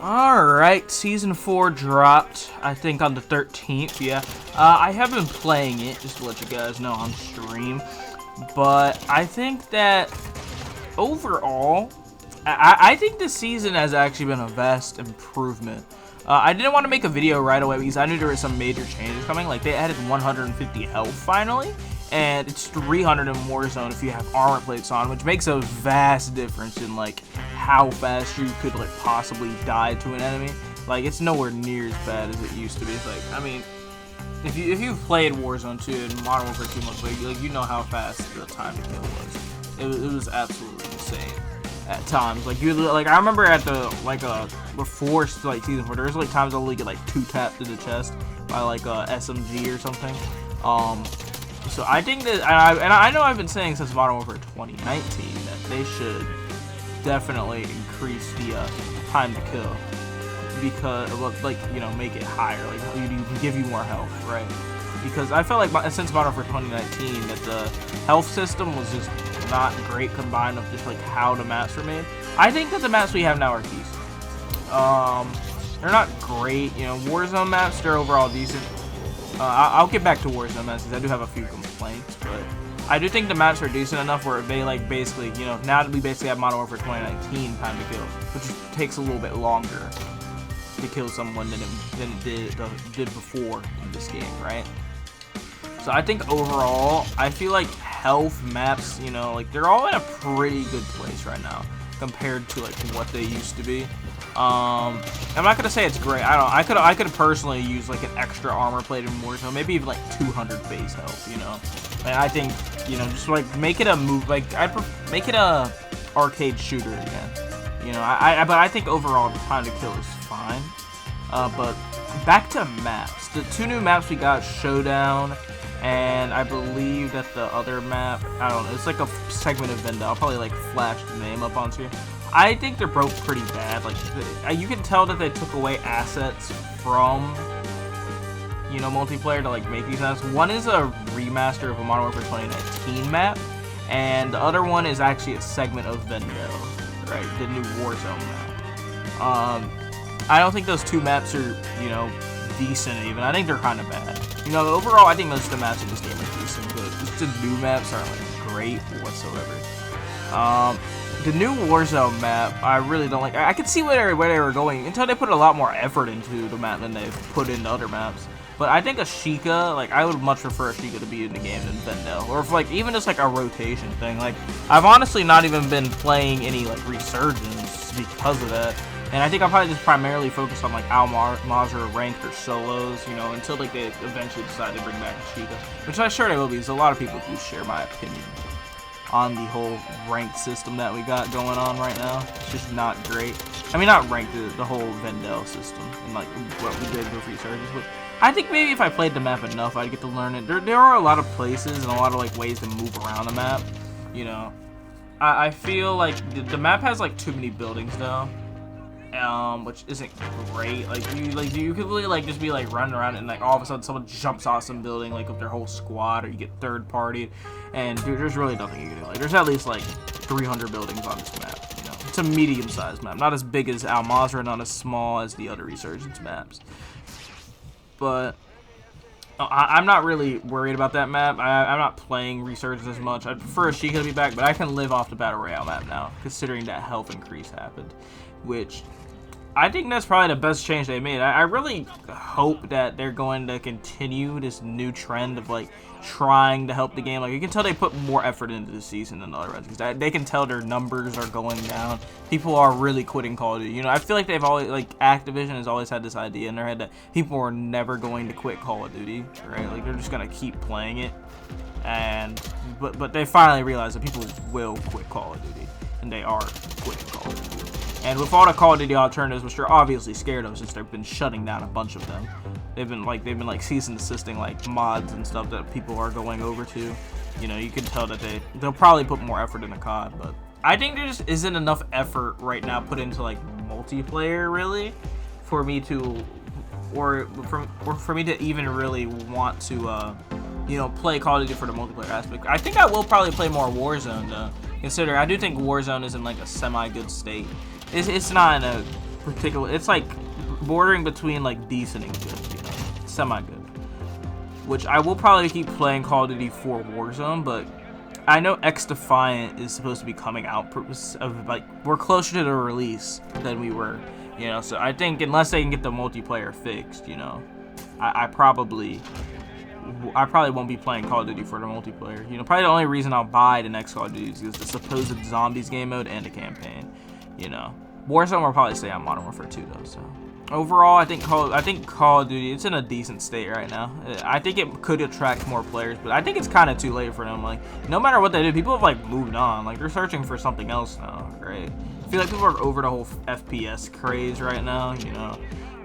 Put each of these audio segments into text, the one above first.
Alright, Season 4 dropped, I think on the 13th, yeah. I have been playing it, just to let you guys know on stream. But I think that, overall, I think this season has actually been a vast improvement. I didn't want to make a video right away because I knew there were some major changes coming. Like, they added 150 health finally, and it's 300 in Warzone if you have armor plates on, which makes a vast difference in, like, how fast you could, like, possibly die to an enemy. Like, it's nowhere near as bad as it used to be. It's like, I mean, if you've played Warzone 2 and Modern Warfare 2 multiplayer, like, you know how fast the time to kill was. It was absolutely insane at times. Like, I remember at the, like, before, like, Season 4, there was, like, times I'll only get, like, 2 tapped to the chest by, like, a SMG or something. So I think that, and I know I've been saying since Modern Warfare 2019 that they should definitely increase the time to kill, because, like, you know, make it higher, like, you can give you more health, right? Because I felt like since Modern Warfare 2019 that the health system was just not great combined with just, like, how the maps were made. I think that the maps we have now are decent. They're not great, you know. Warzone maps, they're overall decent. I'll get back to Warzone maps because I do have a few complaints, but I do think the maps are decent enough where they, like, basically, you know, now that we basically have Modern Warfare 2019 time to kill, which takes a little bit longer to kill someone than it did before in this game, right? So I think overall, I feel like health maps, you know, like, they're all in a pretty good place right now compared to, like, what they used to be. I'm not gonna say it's great. I could personally use, like, an extra armor plate in Warzone, maybe even, like, 200 base health, you know. And I think, you know, just, like, make it a move, like, make it a arcade shooter again, you know. But I think overall the time to kill is fine. But back to maps. The 2 new maps we got, Showdown, and I believe that the other map, I don't know, it's like a segment of Venda. I'll probably, like, flash the name up on screen. I think they're both pretty bad. Like, you can tell that they took away assets from, you know, multiplayer to, like, make these maps. One is a remaster of a Modern Warfare 2019 map, and the other one is actually a segment of Vendel, right? The new Warzone map. I don't think those 2 maps are, you know, decent even. I think they're kind of bad. You know, overall, I think most of the maps in this game are decent, but just the new maps aren't, like, great whatsoever. The new Warzone map, I really don't like. I could see where they were going until they put a lot more effort into the map than they've put into other maps. But I think Ashika, like, I would much prefer Ashika to be in the game than Vendel. Or if, like, even just, like, a rotation thing. Like, I've honestly not even been playing any, like, Resurgence because of that. And I think I'll probably just primarily focus on, like, Al-Mazrah ranked or solos, you know, until, like, they eventually decide to bring back Ashika. Which I'm sure they will be, because a lot of people do share my opinion on the whole ranked system that we got going on right now. It's just not great. I mean, not ranked, the whole Vendel system, and, like, what we did with Resurgence. But I think maybe if I played the map enough, I'd get to learn it. There are a lot of places and a lot of, like, ways to move around the map, you know. I feel like the map has, like, too many buildings, though. Which isn't great. Like, you could really, like, just be, like, running around and, like, all of a sudden someone jumps off some building, like, with their whole squad, or you get third party, and dude, there's really nothing you can do. Like, there's at least, like, 300 buildings on this map, you know. It's a medium-sized map, not as big as Al-Mazrah, not as small as the other Resurgence maps. But I'm not really worried about that map. I'm not playing Resurgence as much. I'd prefer Ashika to be back, but I can live off the Battle Royale map now, considering that health increase happened, which I think that's probably the best change they made. I really hope that they're going to continue this new trend of, like, trying to help the game. Like, you can tell they put more effort into this season than the other ones, because they can tell their numbers are going down. People are really quitting Call of Duty. You know, I feel like they've always, like, Activision has always had this idea in their head that people are never going to quit Call of Duty, right? Like, they're just going to keep playing it. But they finally realized that people will quit Call of Duty, and they are quitting Call of Duty. And with all the Call of Duty alternatives, which they're obviously scared of since they've been shutting down a bunch of them, they've been like cease and desisting, like, mods and stuff that people are going over to. You know, you can tell that they'll probably put more effort into COD, but I think there just isn't enough effort right now put into, like, multiplayer, really, for me to, or for me to even really want to, you know, play Call of Duty for the multiplayer aspect. I think I will probably play more Warzone, though. Consider, I do think Warzone is in, like, a semi-good state. It's not in a particular. It's like bordering between like decent and good, you know, semi-good. Which I will probably keep playing Call of Duty 4 Warzone, but I know XDefiant is supposed to be coming out. Like, we're closer to the release than we were, you know. So I think unless they can get the multiplayer fixed, you know, I probably won't be playing Call of Duty for the multiplayer. You know, probably the only reason I'll buy the next Call of Duty is the supposed zombies game mode and the campaign. You know, Warzone will probably stay on Modern Warfare 2 though. So overall, I think Call of Duty, it's in a decent state right now. I think it could attract more players, but I think it's kind of too late for them. Like, no matter what they do, people have like moved on. Like, they're searching for something else now. Right? I feel like people are over the whole FPS craze right now. You know,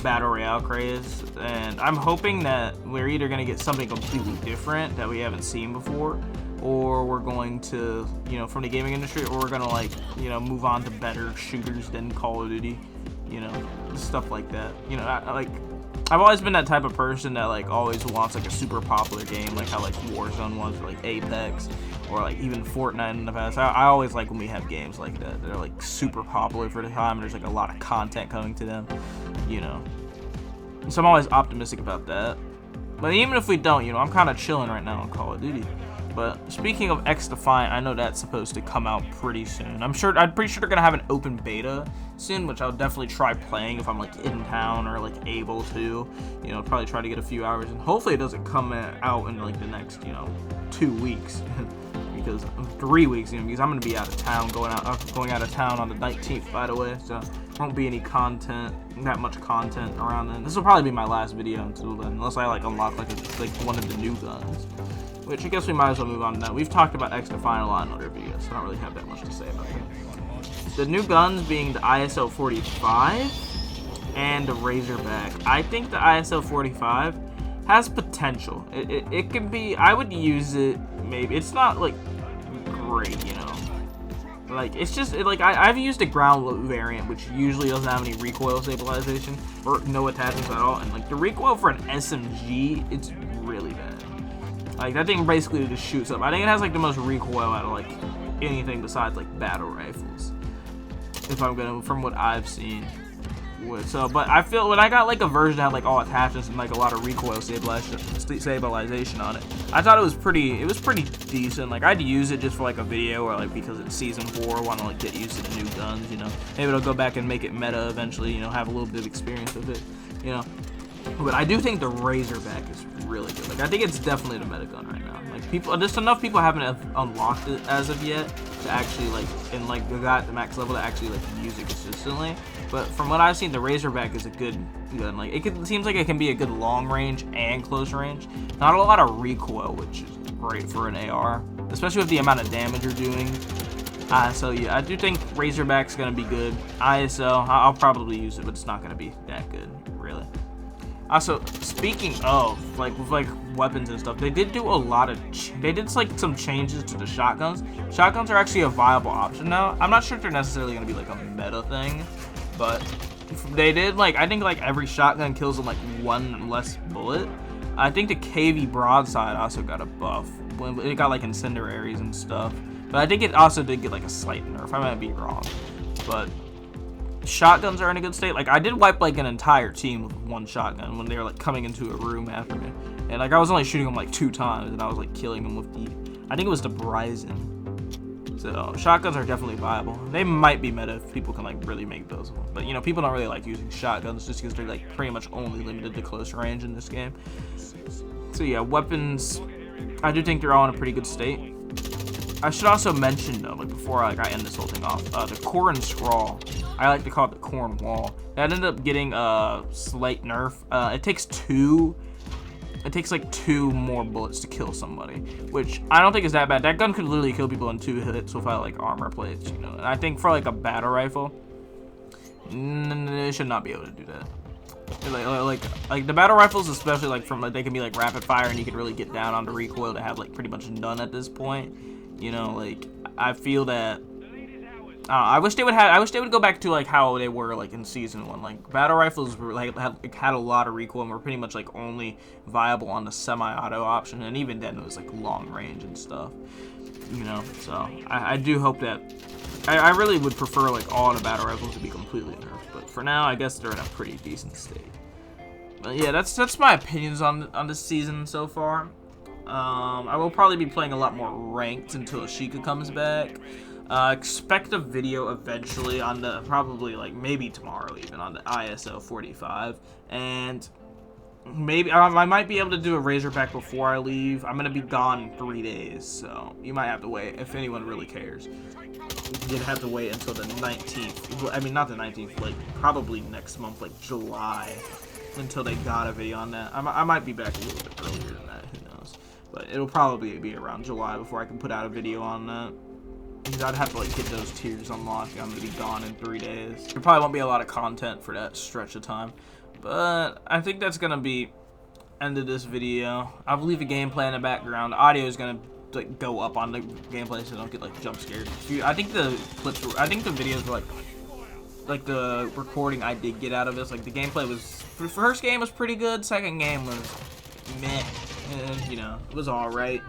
Battle Royale craze, and I'm hoping that we're either going to get something completely different that we haven't seen before, or we're going to, you know, from the gaming industry, or we're going to, like, you know, move on to better shooters than Call of Duty, you know, stuff like that. You know, I've always been that type of person that, like, always wants, like, a super popular game, like how, like, Warzone was, or, like, Apex, or, like, even Fortnite in the past. I always like when we have games like that. They're, like, super popular for the time, and there's, like, a lot of content coming to them, you know. So I'm always optimistic about that. But even if we don't, you know, I'm kind of chilling right now on Call of Duty. But speaking of XDefiant, I know that's supposed to come out pretty soon. I'm pretty sure they're gonna have an open beta soon, which I'll definitely try playing if I'm like in town or like able to. You know, probably try to get a few hours, and hopefully it doesn't come out in like the next, you know, 2 weeks. Because 3 weeks, you know, because I'm gonna be out of town, going out of town on the 19th, by the way. So won't be any content, that much content around then. This will probably be my last video until then, unless I like unlock like one of the new guns. Which I guess we might as well move on to that. We've talked about XDefiant a lot in other videos, so I don't really have that much to say about that. The new guns being the ISO 45 and the Razorback. I think the ISO 45 has potential. It can be, I would use it maybe. It's not like great, you know. Like, it's just, like, I've used a ground loop variant, which usually doesn't have any recoil stabilization, or no attachments at all, and, like, the recoil for an SMG, it's really bad. Like, that thing basically just shoots up. I think it has, like, the most recoil out of, like, anything besides, like, battle rifles, if I'm gonna, from what I've seen. So, but I feel when I got like a version that had like all attachments and like a lot of recoil stabilization on it, I thought it was pretty decent. Like, I'd use it just for like a video, or like because it's season 4, want to like get used to the new guns, you know. Maybe it'll go back and make it meta eventually, you know, have a little bit of experience with it, you know. But I do think the Razorback is really good. Like, I think it's definitely the meta gun right now. Like, people, just enough people haven't unlocked it as of yet to actually like, and like they got the max level to actually like use it consistently. But from what I've seen, the Razorback is a good gun. Like, it seems like it can be a good long range and close range. Not a lot of recoil, which is great for an AR, especially with the amount of damage you're doing. So yeah, I do think Razorback's gonna be good. ISO, I'll probably use it, but it's not gonna be that good, really. Also, speaking of like with like weapons and stuff, they did do a lot of they did like some changes to the shotguns. Shotguns are actually a viable option now. I'm not sure if they're necessarily gonna be like a meta thing, but they did, like, I think like every shotgun kills them like 1 less bullet. I think the KV broadside also got a buff when it got like incendiaries and stuff, but I think it also did get like a slight nerf. I might be wrong, but shotguns are in a good state. Like, I did wipe like an entire team with 1 shotgun when they were like coming into a room after me, and like I was only shooting them like 2 times, and I was like killing them with the, I think it was the Bryson. So shotguns are definitely viable. They might be meta if people can like really make those, but you know, people don't really like using shotguns just because they're like pretty much only limited to close range in this game. So yeah, weapons, I do think they're all in a pretty good state. I should also mention though, like before like I end this whole thing off, the Corn Scrawl. I like to call it the Corn Wall. That ended up getting a slight nerf. It takes like 2 more bullets to kill somebody, which I don't think is that bad. That gun could literally kill people in 2 hits without like armor plates, you know. And I think for like a battle rifle, it should not be able to do that. Like the battle rifles, especially like from like they can be like rapid fire, and you can really get down on the recoil to have like pretty much none at this point. You know, like I feel that. I wish they would go back to like how they were like in season 1. Like battle rifles were like had a lot of recoil and were pretty much like only viable on the semi-auto option, and even then it was like long range and stuff. You know, so I do hope that I really would prefer like all the battle rifles to be completely nerfed, but for now, I guess they're in a pretty decent state. But yeah, that's my opinions on this season so far. I will probably be playing a lot more ranked until Ashika comes back. Expect a video eventually on the, probably like maybe tomorrow even, on the ISO 45, and maybe I might be able to do a Razorback before I leave. I'm gonna be gone 3 days, so you might have to wait if anyone really cares. You'd have to wait until the 19th. I mean, not the 19th, like probably next month, like July, until they got a video on that. I might be back a little bit earlier than that, who knows. But it'll probably be around July before I can put out a video on that. Because I'd have to like get those tiers unlocked. I'm gonna be gone in 3 days. There probably won't be a lot of content for that stretch of time. But I think that's gonna be end of this video. I'll leave a gameplay in the background. Audio is gonna like go up on the gameplay so I don't get like jump scared. I think the clips were, I think the videos were like the recording I did get out of this. Like the gameplay was, the first game was pretty good. Second game was meh. And, you know, it was alright.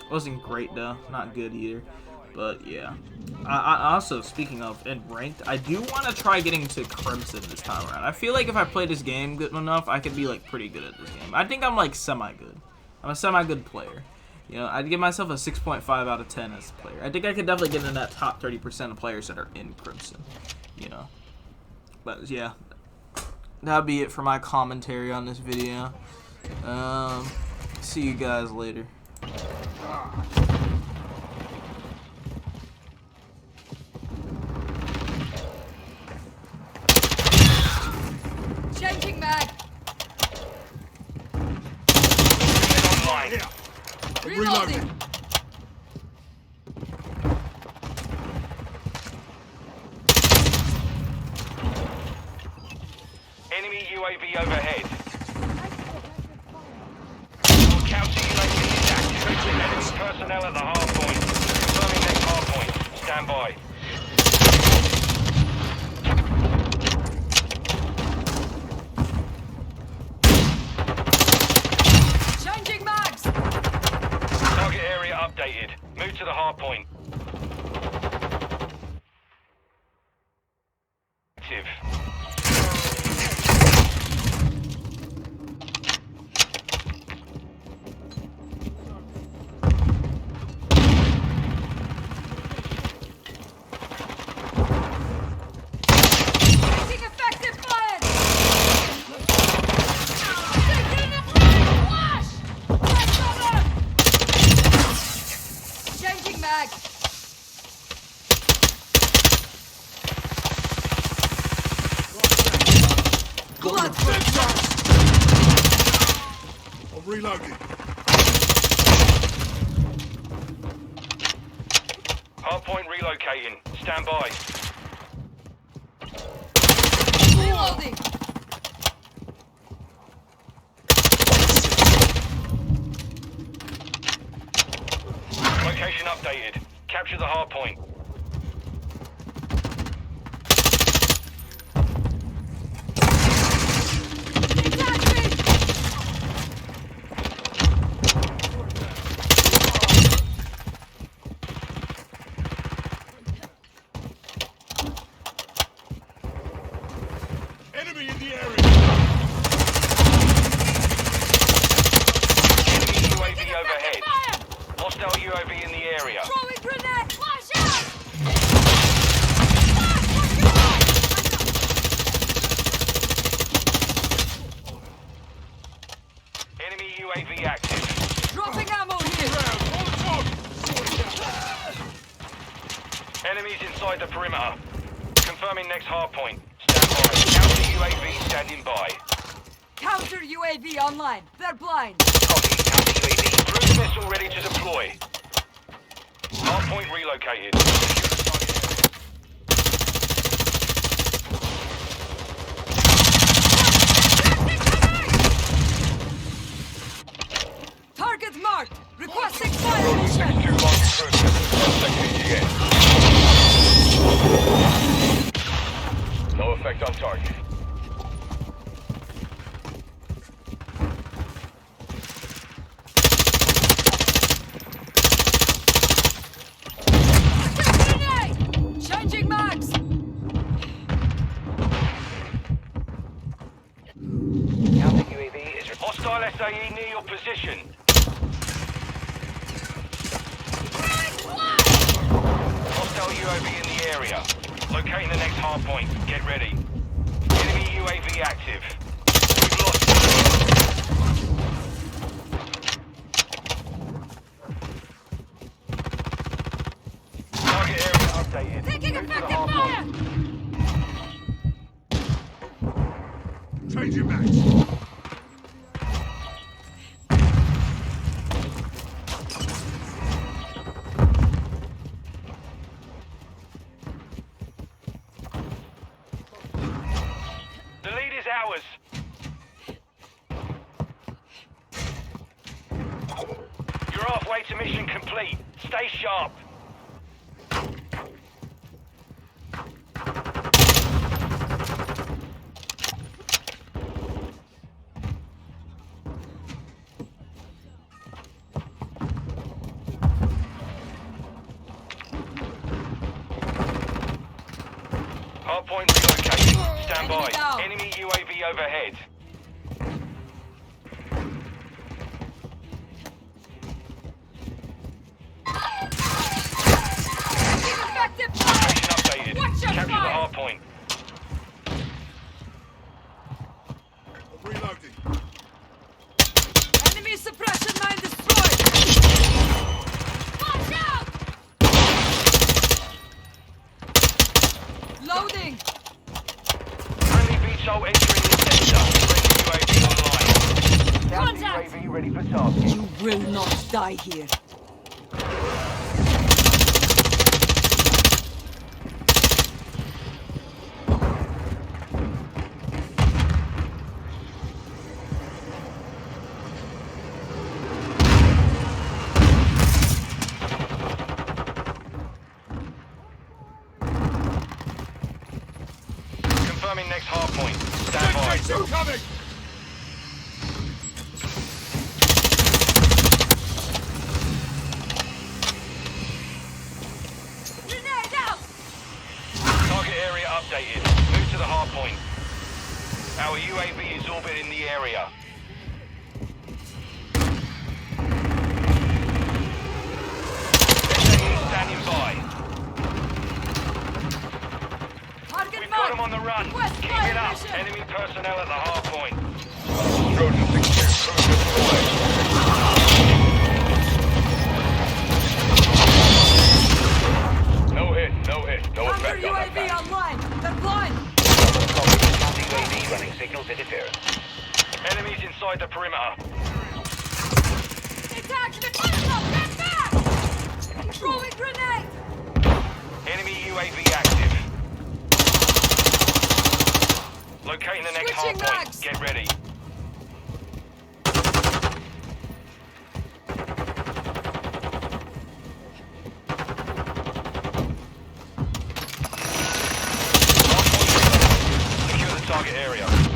Wasn't great though. Not good either. But yeah. I also, speaking of in ranked, I do want to try getting to Crimson this time around. I feel like if I play this game good enough, I could be like pretty good at this game. I think I'm like semi-good. I'm a semi-good player. You know, I'd give myself a 6.5 out of 10 as a player. I think I could definitely get in that top 30% of players that are in Crimson. You know. But yeah. That'll be it for my commentary on this video. See you guys later. Changing mag. Reloading. Enemy UAV overhead. Counter UAV is active. Enemy personnel at the hard point. Confirming next hard point. Stand by. Changing mags. Target area updated. Move to the hard point. Active. Taking effective fire. Taking a flash. Let's cover. Changing mag. Blood. I'm reloading. Hardpoint relocating. Stand by. Reloading. Location updated. Capture the hardpoint. Detaching. Enemy in the area. Enemy UAV overhead. Fire. Hostile UAV in the area. Throwing grenade. Flash out. Enemy UAV active. Dropping ammo here. Enemies inside the perimeter. Confirming next hardpoint. Stand by. Counter UAV standing by. Counter UAV online. They're blind. Copy. Counter UAV. Cruise vessel ready to deploy. Hardpoint relocated. Target marked. Requesting fire mission. 2 long cruise vessel. 1 second ETA. No effect on target. Hostile SAE near your position. Hostile UAV in the area. Locating the next hard point. Get ready. Enemy UAV active. We've lost. Target area updated. Taking Move to the effective hard fire! point. Change your max. The lead is ours. You're halfway to mission complete. Stay sharp. Hardpoint relocating. Stand Enemy by. down. Enemy UAV overhead. Taking effective fire! Location updated. Watch your Capture the fire. hardpoint. I'm reloading. Enemy suppression mine destroyed! Watch out! Loading! Friendly VTOL entering the sector. Friendly UAV online. Contact! UAV ready for target. You will not die here. Confirming next hardpoint. Stand by. J2 coming! Grenade out! Target area updated. Move to the hardpoint. Our UAV is orbiting the area. SAE standing by. Target We've got them on marked! the run. Request Keep fire it up. mission. Enemy personnel at the hardpoint. Trojan 6-2, No hit, no hit. No Counter UAV online! They're blind! UAV running signals interference. Enemies inside the perimeter. Attack the console! Get back! Throwing grenade! Enemy UAV active. Locating the next Switching hardpoint. mags. Get ready. Hardpoint. Secure the target area.